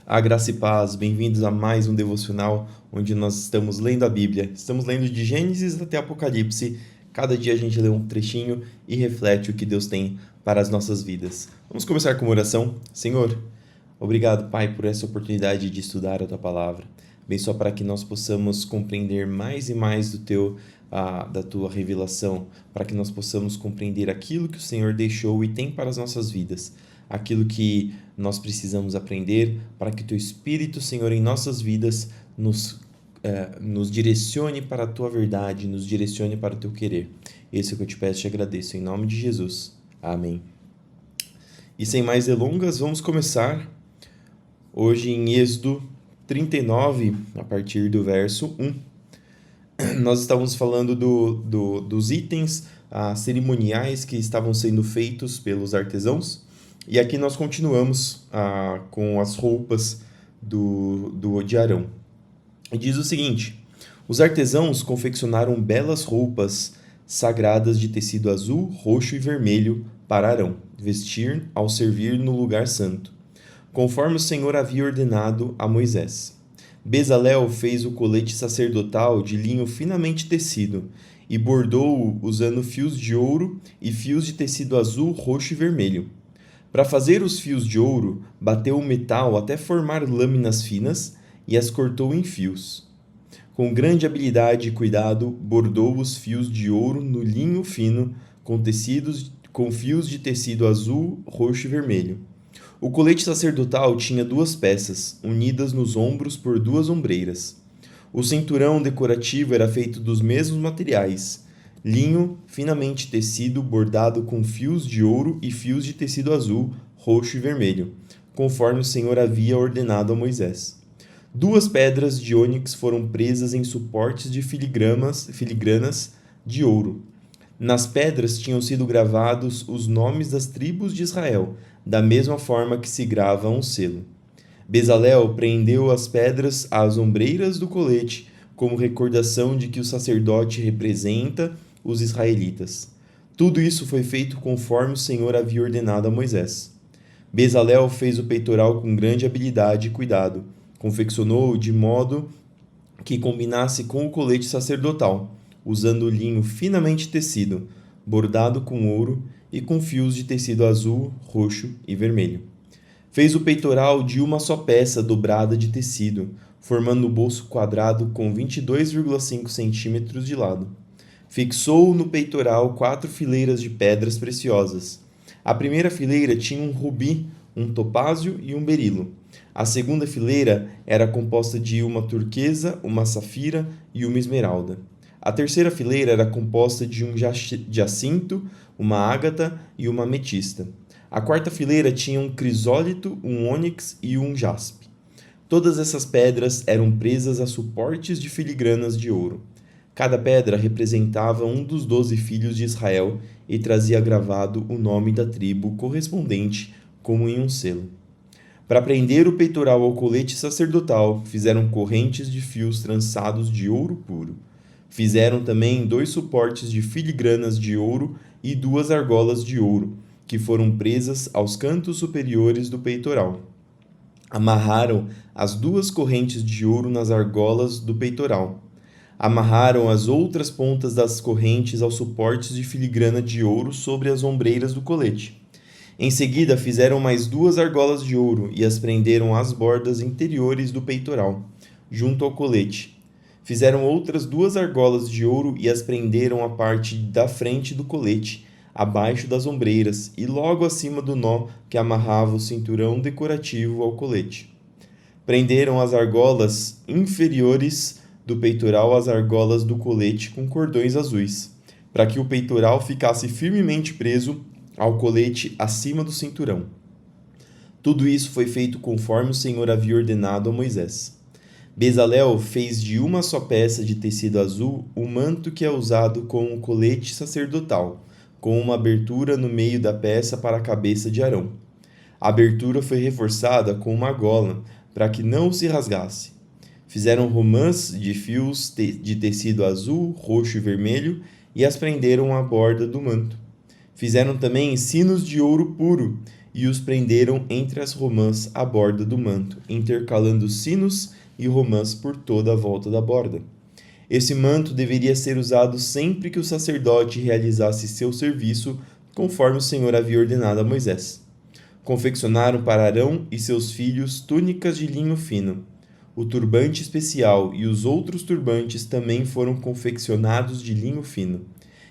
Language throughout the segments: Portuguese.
A graça e paz, bem-vindos a mais um devocional onde nós estamos lendo a Bíblia. Estamos lendo de Gênesis até Apocalipse. Cada dia a gente lê um trechinho e reflete o que Deus tem para as nossas vidas. Vamos começar com uma oração. Senhor, obrigado, Pai, por essa oportunidade de estudar a Tua Palavra. Abençoa para que nós possamos compreender mais e mais da Tua revelação, para que nós possamos compreender aquilo que o Senhor deixou e tem para as nossas vidas, aquilo que nós precisamos aprender para que o Teu Espírito, Senhor, em nossas vidas nos direcione para a Tua verdade, nos direcione para o Teu querer. Esse é o que eu te peço e te agradeço, em nome de Jesus. Amém. E sem mais delongas, vamos começar hoje em Êxodo 39, a partir do verso 1. Nós estávamos falando dos itens cerimoniais que estavam sendo feitos pelos artesãos, e aqui nós continuamos com as roupas de Arão. E diz o seguinte: os artesãos confeccionaram belas roupas sagradas de tecido azul, roxo e vermelho para Arão vestir ao servir no lugar santo, conforme o Senhor havia ordenado a Moisés. Bezalel fez o colete sacerdotal de linho finamente tecido e bordou-o usando fios de ouro e fios de tecido azul, roxo e vermelho. Para fazer os fios de ouro, bateu o metal até formar lâminas finas e as cortou em fios. Com grande habilidade e cuidado, bordou os fios de ouro no linho fino com fios de tecido azul, roxo e vermelho. O colete sacerdotal tinha 2 peças, unidas nos ombros por 2 ombreiras. O cinturão decorativo era feito dos mesmos materiais, linho finamente tecido bordado com fios de ouro e fios de tecido azul, roxo e vermelho, conforme o Senhor havia ordenado a Moisés. 2 pedras de ônix foram presas em suportes de filigranas de ouro. Nas pedras tinham sido gravados os nomes das tribos de Israel, da mesma forma que se grava um selo. Bezalel prendeu as pedras às ombreiras do colete, como recordação de que o sacerdote representa os israelitas. Tudo isso foi feito conforme o Senhor havia ordenado a Moisés. Bezalel fez o peitoral com grande habilidade e cuidado, confeccionou-o de modo que combinasse com o colete sacerdotal, usando linho finamente tecido, bordado com ouro e com fios de tecido azul, roxo e vermelho. Fez o peitoral de uma só peça dobrada de tecido, formando o bolso quadrado com 22,5 centímetros de lado. Fixou no peitoral 4 fileiras de pedras preciosas. A primeira fileira tinha um rubi, um topázio e um berilo. A segunda fileira era composta de uma turquesa, uma safira e uma esmeralda. A terceira fileira era composta de um jacinto, uma ágata e uma ametista. A quarta fileira tinha um crisólito, um ônix e um jaspe. Todas essas pedras eram presas a suportes de filigranas de ouro. Cada pedra representava um dos 12 filhos de Israel e trazia gravado o nome da tribo correspondente, como em um selo. Para prender o peitoral ao colete sacerdotal, fizeram correntes de fios trançados de ouro puro. Fizeram também 2 suportes de filigranas de ouro e 2 argolas de ouro, que foram presas aos cantos superiores do peitoral. Amarraram as 2 correntes de ouro nas argolas do peitoral. Amarraram as outras pontas das correntes aos suportes de filigrana de ouro sobre as ombreiras do colete. Em seguida, fizeram mais 2 argolas de ouro e as prenderam às bordas interiores do peitoral, junto ao colete. Fizeram outras 2 argolas de ouro e as prenderam à parte da frente do colete, abaixo das ombreiras e logo acima do nó que amarrava o cinturão decorativo ao colete. Prenderam as argolas inferiores do peitoral às argolas do colete com cordões azuis, para que o peitoral ficasse firmemente preso ao colete acima do cinturão. Tudo isso foi feito conforme o Senhor havia ordenado a Moisés. Bezalel fez de uma só peça de tecido azul o manto que é usado com o colete sacerdotal, com uma abertura no meio da peça para a cabeça de Arão. A abertura foi reforçada com uma gola, para que não se rasgasse. Fizeram romãs de fios de tecido azul, roxo e vermelho e as prenderam à borda do manto. Fizeram também sinos de ouro puro e os prenderam entre as romãs à borda do manto, intercalando sinos e romãs por toda a volta da borda. Esse manto deveria ser usado sempre que o sacerdote realizasse seu serviço, conforme o Senhor havia ordenado a Moisés. Confeccionaram para Arão e seus filhos túnicas de linho fino. O turbante especial e os outros turbantes também foram confeccionados de linho fino,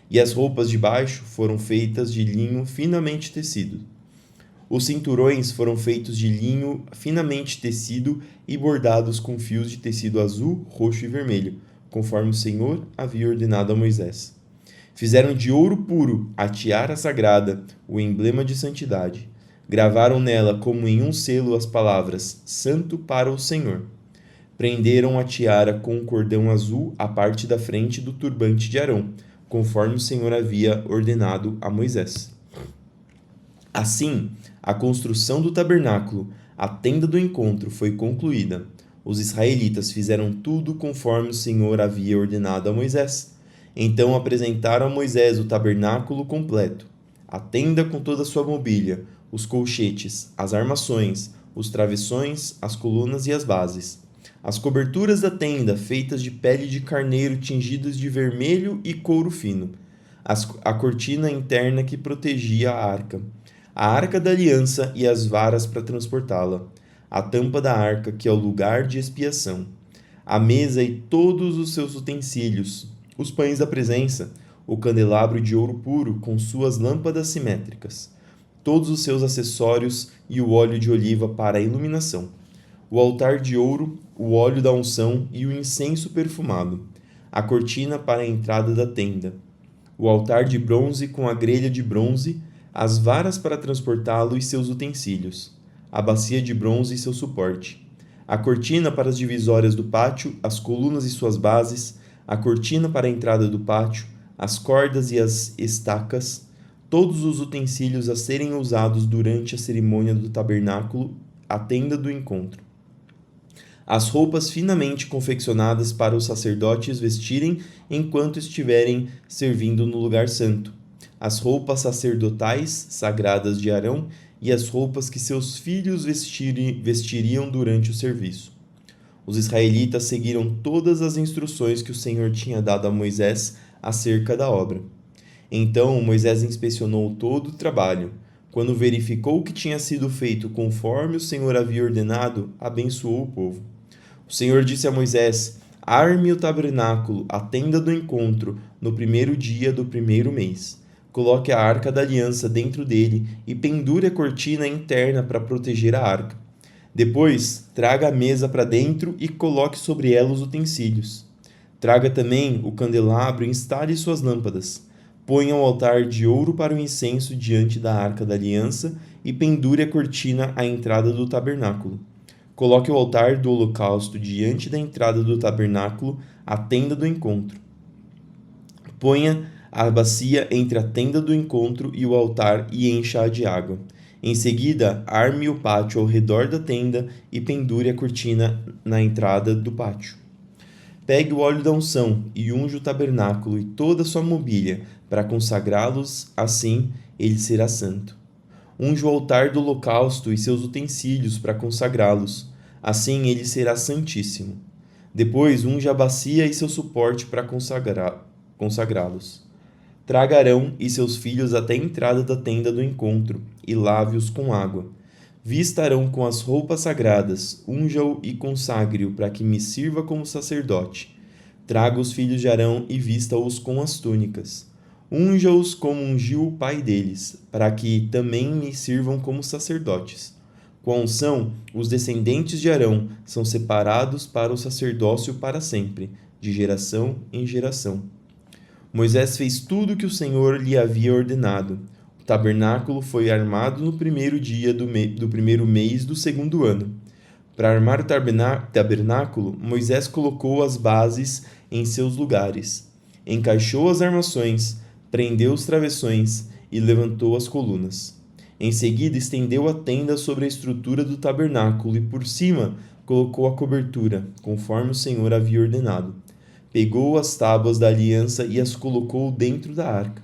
e as roupas de baixo foram feitas de linho finamente tecido. Os cinturões foram feitos de linho finamente tecido e bordados com fios de tecido azul, roxo e vermelho, conforme o Senhor havia ordenado a Moisés. Fizeram de ouro puro a tiara sagrada, o emblema de santidade. Gravaram nela como em um selo as palavras Santo para o Senhor. Prenderam a tiara com um cordão azul à parte da frente do turbante de Arão, conforme o Senhor havia ordenado a Moisés. Assim, a construção do tabernáculo, a tenda do encontro, foi concluída. Os israelitas fizeram tudo conforme o Senhor havia ordenado a Moisés. Então apresentaram a Moisés o tabernáculo completo, a tenda com toda a sua mobília, os colchetes, as armações, os travessões, as colunas e as bases. As coberturas da tenda, feitas de pele de carneiro tingidas de vermelho e couro fino. A cortina interna que protegia a arca da aliança e as varas para transportá-la, a tampa da arca, que é o lugar de expiação, a mesa e todos os seus utensílios, os pães da presença, o candelabro de ouro puro com suas lâmpadas simétricas, todos os seus acessórios e o óleo de oliva para a iluminação, o altar de ouro, o óleo da unção e o incenso perfumado, a cortina para a entrada da tenda, o altar de bronze com a grelha de bronze, as varas para transportá-lo e seus utensílios, a bacia de bronze e seu suporte, a cortina para as divisórias do pátio, as colunas e suas bases, a cortina para a entrada do pátio, as cordas e as estacas, todos os utensílios a serem usados durante a cerimônia do tabernáculo, a tenda do encontro. As roupas finamente confeccionadas para os sacerdotes vestirem enquanto estiverem servindo no lugar santo, as roupas sacerdotais sagradas de Arão e as roupas que seus filhos vestiriam durante o serviço. Os israelitas seguiram todas as instruções que o Senhor tinha dado a Moisés acerca da obra. Então Moisés inspecionou todo o trabalho. Quando verificou que tinha sido feito conforme o Senhor havia ordenado, abençoou o povo. O Senhor disse a Moisés: arme o tabernáculo, a tenda do encontro, no primeiro dia do primeiro mês. Coloque a arca da aliança dentro dele e pendure a cortina interna para proteger a arca. Depois, traga a mesa para dentro e coloque sobre ela os utensílios. Traga também o candelabro e instale suas lâmpadas. Ponha o altar de ouro para o incenso diante da arca da aliança e pendure a cortina à entrada do tabernáculo. Coloque o altar do holocausto diante da entrada do tabernáculo, a tenda do encontro. Ponha a bacia entre a tenda do encontro e o altar e encha-a de água. Em seguida, arme o pátio ao redor da tenda e pendure a cortina na entrada do pátio. Pegue o óleo da unção e unja o tabernáculo e toda a sua mobília para consagrá-los, assim ele será santo. Unja o altar do holocausto e seus utensílios para consagrá-los, assim ele será santíssimo. Depois unja a bacia e seu suporte para consagrá-los. Traga Arão e seus filhos até a entrada da tenda do encontro e lave-os com água. Vista Arão com as roupas sagradas, unja-o e consagre-o para que me sirva como sacerdote. Traga os filhos de Arão e vista-os com as túnicas. Unja-os como ungiu o pai deles, para que também me sirvam como sacerdotes. Com a unção, os descendentes de Arão são separados para o sacerdócio para sempre, de geração em geração. Moisés fez tudo o que o Senhor lhe havia ordenado. O tabernáculo foi armado no primeiro dia do primeiro mês do segundo ano. Para armar o tabernáculo, Moisés colocou as bases em seus lugares, encaixou as armações, prendeu os travessões e levantou as colunas. Em seguida, estendeu a tenda sobre a estrutura do tabernáculo e por cima colocou a cobertura, conforme o Senhor havia ordenado. Pegou as tábuas da aliança e as colocou dentro da arca.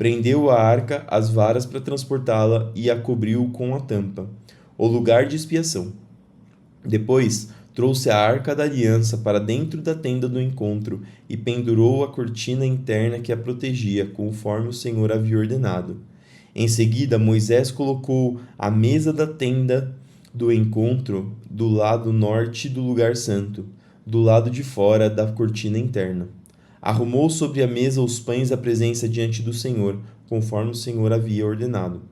Prendeu a arca às varas para transportá-la e a cobriu com a tampa, o lugar de expiação. Depois trouxe a arca da aliança para dentro da tenda do encontro e pendurou a cortina interna que a protegia, conforme o Senhor havia ordenado. Em seguida, Moisés colocou a mesa da tenda do encontro do lado norte do lugar santo, do lado de fora da cortina interna. Arrumou sobre a mesa os pães da presença diante do Senhor, conforme o Senhor havia ordenado.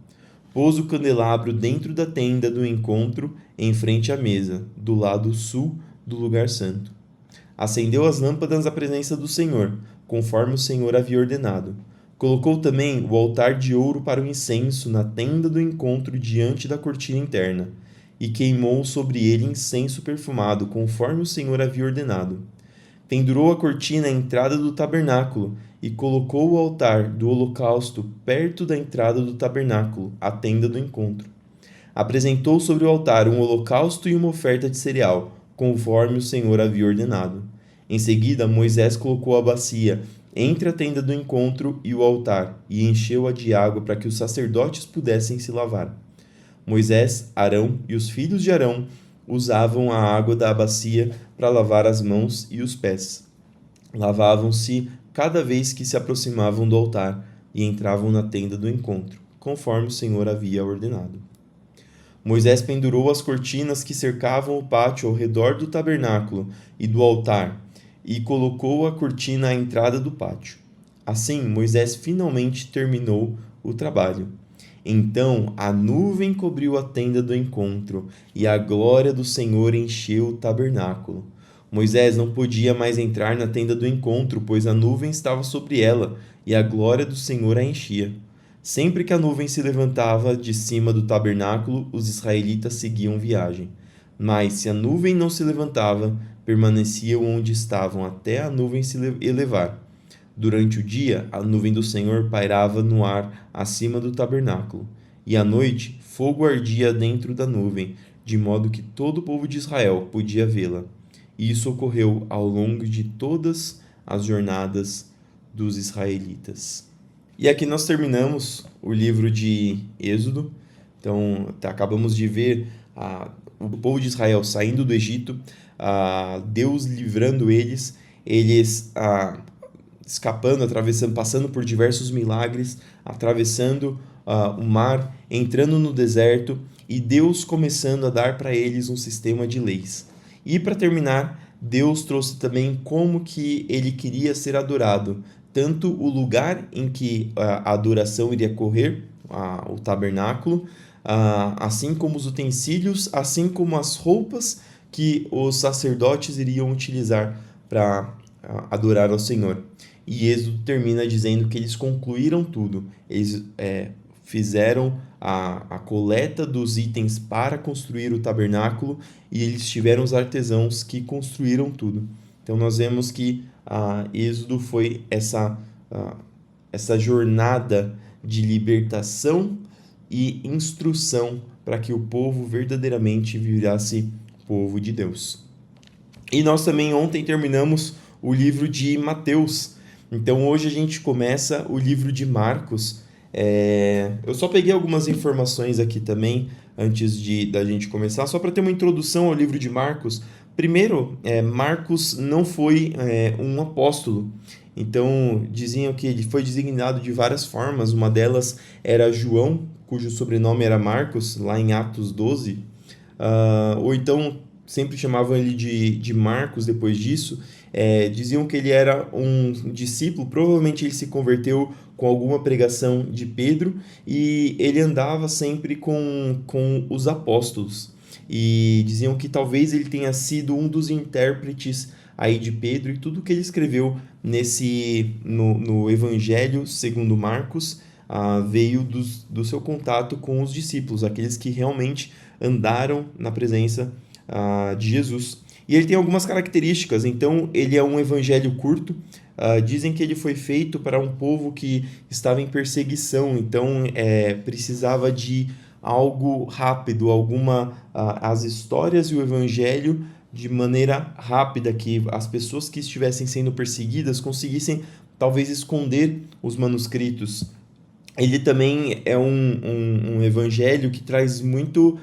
Pôs o candelabro dentro da tenda do encontro, em frente à mesa, do lado sul do lugar santo. Acendeu as lâmpadas da presença do Senhor, conforme o Senhor havia ordenado. Colocou também o altar de ouro para o incenso na tenda do encontro diante da cortina interna, e queimou sobre ele incenso perfumado, conforme o Senhor havia ordenado. Pendurou a cortina à entrada do tabernáculo e colocou o altar do holocausto perto da entrada do tabernáculo, a tenda do encontro. Apresentou sobre o altar um holocausto e uma oferta de cereal, conforme o Senhor havia ordenado. Em seguida, Moisés colocou a bacia entre a tenda do encontro e o altar e encheu-a de água para que os sacerdotes pudessem se lavar. Moisés, Arão e os filhos de Arão usavam a água da bacia para lavar as mãos e os pés. Lavavam-se cada vez que se aproximavam do altar e entravam na tenda do encontro, conforme o Senhor havia ordenado. Moisés pendurou as cortinas que cercavam o pátio ao redor do tabernáculo e do altar e colocou a cortina à entrada do pátio. Assim, Moisés finalmente terminou o trabalho. Então a nuvem cobriu a tenda do encontro e a glória do Senhor encheu o tabernáculo. Moisés não podia mais entrar na tenda do encontro, pois a nuvem estava sobre ela e a glória do Senhor a enchia. Sempre que a nuvem se levantava de cima do tabernáculo, os israelitas seguiam viagem. Mas se a nuvem não se levantava, permaneciam onde estavam até a nuvem se elevar. Durante o dia, a nuvem do Senhor pairava no ar acima do tabernáculo, e à noite, fogo ardia dentro da nuvem, de modo que todo o povo de Israel podia vê-la. E isso ocorreu ao longo de todas as jornadas dos israelitas. E aqui nós terminamos o livro de Êxodo. Então, acabamos de ver o povo de Israel saindo do Egito, Deus livrando eles escapando, atravessando, passando por diversos milagres, atravessando o mar, entrando no deserto e Deus começando a dar para eles um sistema de leis. E para terminar, Deus trouxe também como que ele queria ser adorado, tanto o lugar em que a adoração iria ocorrer, o tabernáculo, assim como os utensílios, assim como as roupas que os sacerdotes iriam utilizar para adorar ao Senhor. E Êxodo termina dizendo que eles concluíram tudo. Eles fizeram a coleta dos itens para construir o tabernáculo e eles tiveram os artesãos que construíram tudo. Então nós vemos que Êxodo foi essa jornada de libertação e instrução para que o povo verdadeiramente virasse povo de Deus. E nós também ontem terminamos o livro de Mateus. Então hoje a gente começa o livro de Marcos. Eu só peguei algumas informações aqui também antes da gente começar, só para ter uma introdução ao livro de Marcos. Primeiro, Marcos não foi um apóstolo. Então diziam que ele foi designado de várias formas. Uma delas era João, cujo sobrenome era Marcos, lá em Atos 12. Ou então sempre chamavam ele de Marcos depois disso. Diziam que ele era um discípulo, provavelmente ele se converteu com alguma pregação de Pedro e ele andava sempre com os apóstolos. E diziam que talvez ele tenha sido um dos intérpretes aí de Pedro e tudo que ele escreveu no Evangelho segundo Marcos veio do seu contato com os discípulos, aqueles que realmente andaram na presença de Jesus. E ele tem algumas características. Então ele é um evangelho curto. Dizem que ele foi feito para um povo que estava em perseguição, então precisava de algo rápido, as histórias e o evangelho de maneira rápida, que as pessoas que estivessem sendo perseguidas conseguissem talvez esconder os manuscritos ele também é um evangelho que traz muito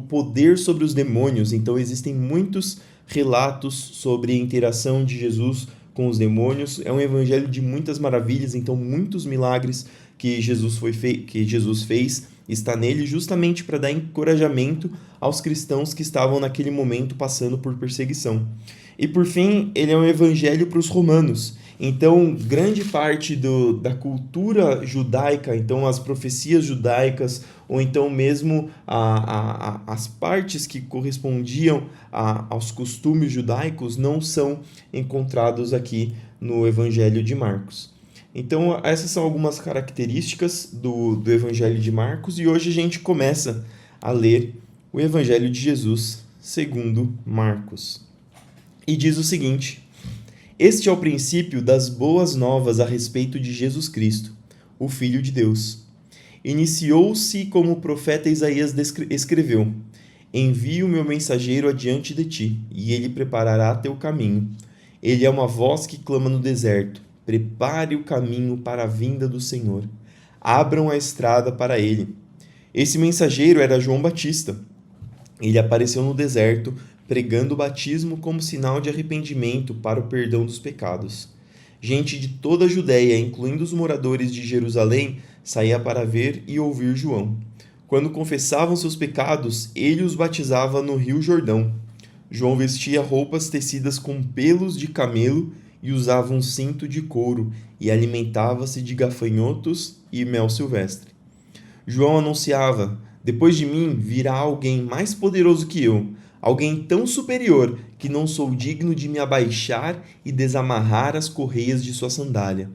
poder sobre os demônios. Então, existem muitos relatos sobre a interação de Jesus com os demônios. É um evangelho de muitas maravilhas, então, muitos milagres que Jesus fez está nele justamente para dar encorajamento aos cristãos que estavam naquele momento passando por perseguição. E por fim, ele é um evangelho para os romanos. Então, grande parte da cultura judaica, então as profecias judaicas, ou então mesmo as partes que correspondiam aos costumes judaicos, não são encontrados aqui no Evangelho de Marcos. Então, essas são algumas características do Evangelho de Marcos, e hoje a gente começa a ler o Evangelho de Jesus segundo Marcos. E diz o seguinte: este é o princípio das boas novas a respeito de Jesus Cristo, o Filho de Deus. Iniciou-se como o profeta Isaías escreveu: envio o meu mensageiro adiante de ti, e ele preparará teu caminho. Ele é uma voz que clama no deserto: prepare o caminho para a vinda do Senhor. Abram a estrada para ele. Esse mensageiro era João Batista. Ele apareceu no deserto, pregando o batismo como sinal de arrependimento para o perdão dos pecados. Gente de toda a Judéia, incluindo os moradores de Jerusalém, saía para ver e ouvir João. Quando confessavam seus pecados, ele os batizava no rio Jordão. João vestia roupas tecidas com pelos de camelo e usava um cinto de couro, e alimentava-se de gafanhotos e mel silvestre. João anunciava: depois de mim virá alguém mais poderoso que eu, alguém tão superior que não sou digno de me abaixar e desamarrar as correias de sua sandália.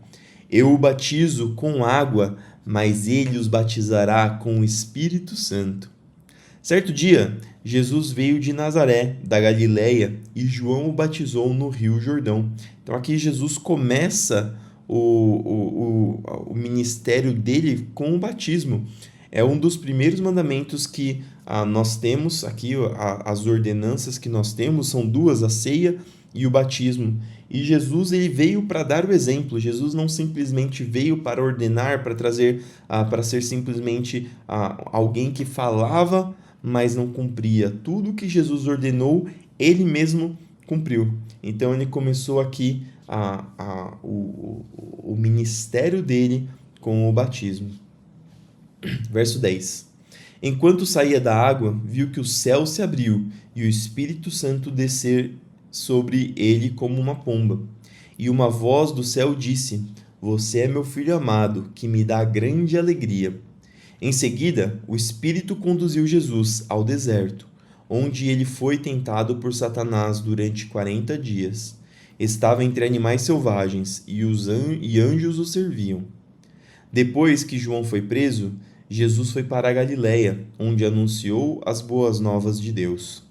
Eu o batizo com água, mas ele os batizará com o Espírito Santo. Certo dia, Jesus veio de Nazaré, da Galileia, e João o batizou no Rio Jordão. Então aqui Jesus começa o ministério dele com o batismo. É um dos primeiros mandamentos que nós temos aqui, as ordenanças que nós temos são duas: a ceia e o batismo. E Jesus ele veio para dar o exemplo. Jesus não simplesmente veio para ordenar, para trazer, para ser simplesmente alguém que falava, mas não cumpria. Tudo que Jesus ordenou, ele mesmo cumpriu. Então ele começou aqui o ministério dele com o batismo. Verso 10. Enquanto saía da água, viu que o céu se abriu e o Espírito Santo descer sobre ele como uma pomba. E uma voz do céu disse: você é meu filho amado, que me dá grande alegria. Em seguida, o Espírito conduziu Jesus ao deserto, onde ele foi tentado por Satanás durante 40 dias. Estava entre animais selvagens e anjos o serviam. Depois que João foi preso, Jesus foi para a Galiléia, onde anunciou as boas novas de Deus.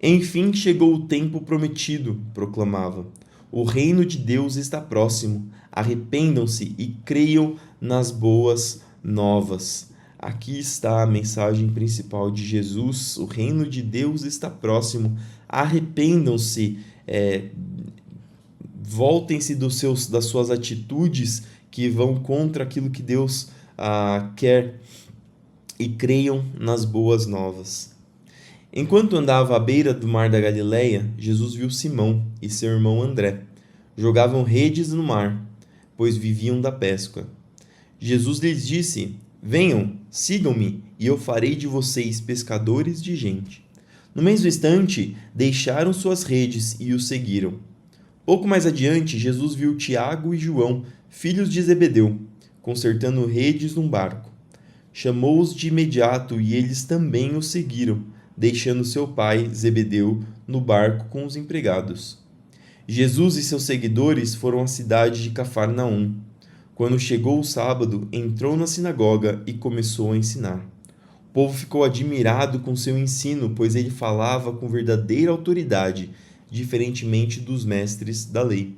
Enfim chegou o tempo prometido, proclamava. O reino de Deus está próximo. Arrependam-se e creiam nas boas novas. Aqui está a mensagem principal de Jesus. O reino de Deus está próximo. Arrependam-se, voltem-se das suas atitudes que vão contra aquilo que Deus quer, e creiam nas boas novas. Enquanto andava à beira do mar da Galileia, Jesus viu Simão e seu irmão André. Jogavam redes no mar, pois viviam da pesca. Jesus lhes disse: venham, sigam-me, e eu farei de vocês pescadores de gente. No mesmo instante, deixaram suas redes e o seguiram. Pouco mais adiante, Jesus viu Tiago e João, filhos de Zebedeu, consertando redes num barco. Chamou-os de imediato e eles também o seguiram, deixando seu pai, Zebedeu, no barco com os empregados. Jesus e seus seguidores foram à cidade de Cafarnaum. Quando chegou o sábado, entrou na sinagoga e começou a ensinar. O povo ficou admirado com seu ensino, pois ele falava com verdadeira autoridade, diferentemente dos mestres da lei.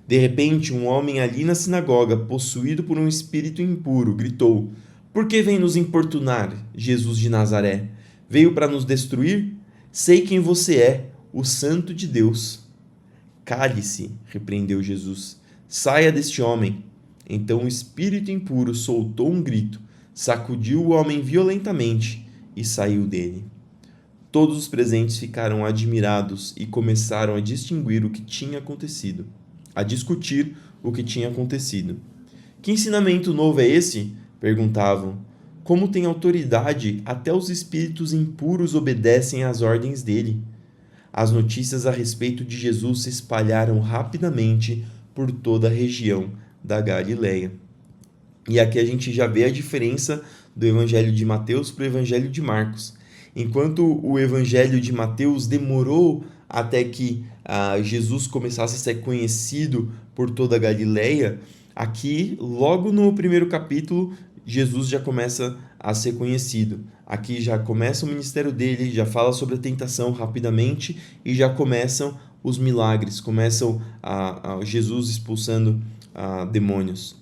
De repente, um homem ali na sinagoga, possuído por um espírito impuro, gritou: por que vem nos importunar, Jesus de Nazaré? Veio para nos destruir? Sei quem você é, o Santo de Deus. Cale-se, repreendeu Jesus. Saia deste homem. Então o espírito impuro soltou um grito, sacudiu o homem violentamente e saiu dele. Todos os presentes ficaram admirados e começaram a distinguir o que tinha acontecido, a discutir o que tinha acontecido. Que ensinamento novo é esse? Perguntavam. Como tem autoridade, até os espíritos impuros obedecem às ordens dele. As notícias a respeito de Jesus se espalharam rapidamente por toda a região da Galileia. E aqui a gente já vê a diferença do Evangelho de Mateus para o Evangelho de Marcos. Enquanto o Evangelho de Mateus demorou até que Jesus começasse a ser conhecido por toda a Galileia, aqui, logo no primeiro capítulo, Jesus já começa a ser conhecido. Aqui já começa o ministério dele, já fala sobre a tentação rapidamente e já começam os milagres, começam Jesus expulsando demônios.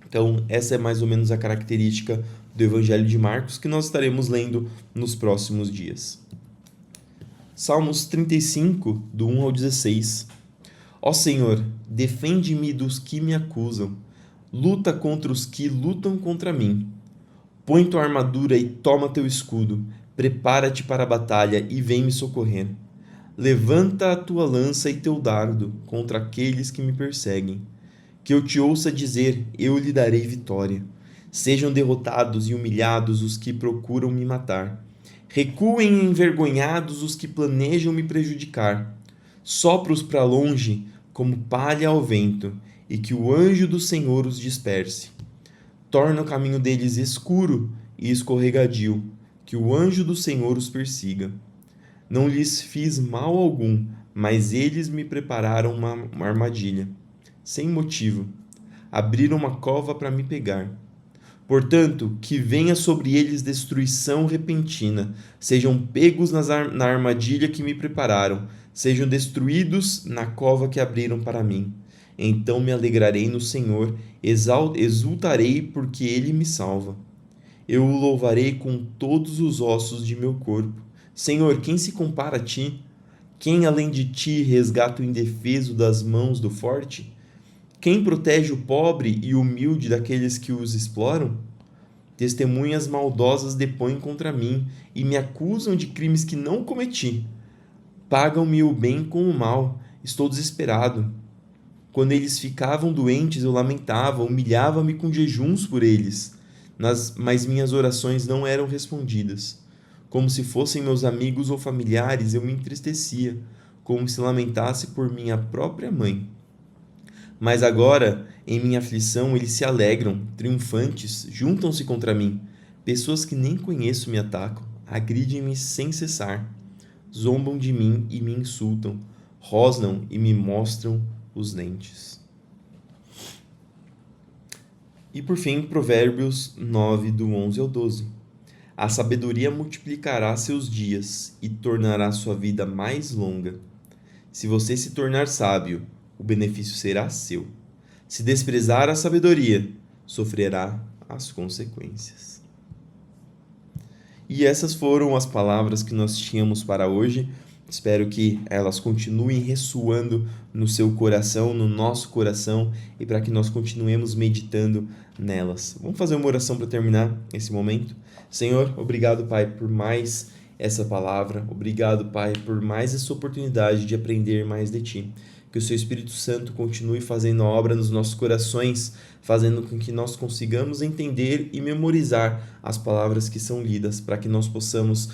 Então, essa é mais ou menos a característica do Evangelho de Marcos que nós estaremos lendo nos próximos dias. Salmos 35, do 1 ao 16. Ó Senhor, defende-me dos que me acusam. Luta contra os que lutam contra mim. Põe tua armadura e toma teu escudo. Prepara-te para a batalha e vem me socorrer. Levanta a tua lança e teu dardo contra aqueles que me perseguem. Que eu te ouça dizer, eu lhe darei vitória. Sejam derrotados e humilhados os que procuram me matar. Recuem envergonhados os que planejam me prejudicar. Sopra-os para longe como palha ao vento, e que o anjo do Senhor os disperse. Torna o caminho deles escuro e escorregadio, que o anjo do Senhor os persiga. Não lhes fiz mal algum, mas eles me prepararam uma armadilha. Sem motivo, abriram uma cova para me pegar. Portanto, que venha sobre eles destruição repentina, sejam pegos na armadilha que me prepararam, sejam destruídos na cova que abriram para mim. Então me alegrarei no Senhor, exultarei porque Ele me salva. Eu o louvarei com todos os ossos de meu corpo. Senhor, quem se compara a ti? Quem além de ti resgata o indefeso das mãos do forte? Quem protege o pobre e humilde daqueles que os exploram? Testemunhas maldosas depõem contra mim e me acusam de crimes que não cometi. Pagam-me o bem com o mal. Estou desesperado. Quando eles ficavam doentes, eu lamentava, humilhava-me com jejuns por eles. Mas minhas orações não eram respondidas. Como se fossem meus amigos ou familiares, eu me entristecia, como se lamentasse por minha própria mãe. Mas agora, em minha aflição, eles se alegram, triunfantes, juntam-se contra mim. Pessoas que nem conheço me atacam, agridem-me sem cessar. Zombam de mim e me insultam, rosnam e me mostram os dentes. E por fim, Provérbios 9, do 11 ao 12. A sabedoria multiplicará seus dias e tornará sua vida mais longa. Se você se tornar sábio, o benefício será seu. Se desprezar a sabedoria, sofrerá as consequências. E essas foram as palavras que nós tínhamos para hoje. Espero que elas continuem ressoando no seu coração, no nosso coração, e para que nós continuemos meditando nelas. Vamos fazer uma oração para terminar esse momento? Senhor, obrigado, Pai, por mais essa palavra. Obrigado, Pai, por mais essa oportunidade de aprender mais de Ti. Que o Seu Espírito Santo continue fazendo a obra nos nossos corações, fazendo com que nós consigamos entender e memorizar as palavras que são lidas, para que nós possamos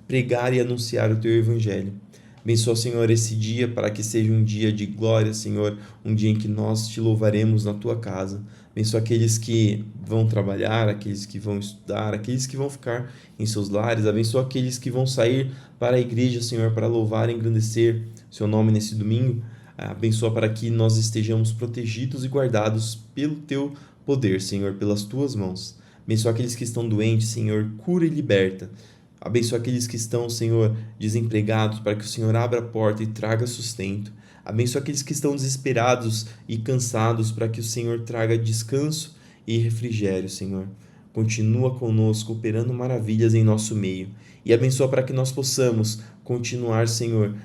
pregar e anunciar o Teu Evangelho. Abençoa, Senhor, esse dia para que seja um dia de glória, Senhor, um dia em que nós Te louvaremos na Tua casa. Abençoa aqueles que vão trabalhar, aqueles que vão estudar, aqueles que vão ficar em seus lares. Abençoa aqueles que vão sair para a igreja, Senhor, para louvar e engrandecer Seu nome nesse domingo. Abençoa para que nós estejamos protegidos e guardados pelo Teu poder, Senhor, pelas Tuas mãos. Abençoa aqueles que estão doentes, Senhor, cura e liberta. Abençoa aqueles que estão, Senhor, desempregados, para que o Senhor abra a porta e traga sustento. Abençoa aqueles que estão desesperados e cansados, para que o Senhor traga descanso e refrigério, Senhor. Continua conosco, operando maravilhas em nosso meio. E abençoa para que nós possamos continuar, Senhor,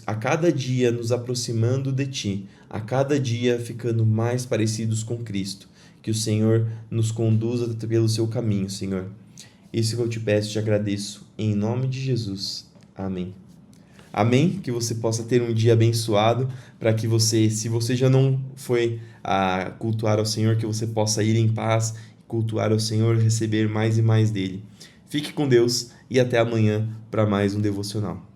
a cada dia nos aproximando de Ti, a cada dia ficando mais parecidos com Cristo. Que o Senhor nos conduza pelo seu caminho, Senhor. Isso que eu te peço e te agradeço, em nome de Jesus. Amém. Amém? Que você possa ter um dia abençoado, para que você, se você já não foi a cultuar ao Senhor, que você possa ir em paz, cultuar ao Senhor, receber mais e mais dele. Fique com Deus e até amanhã para mais um devocional.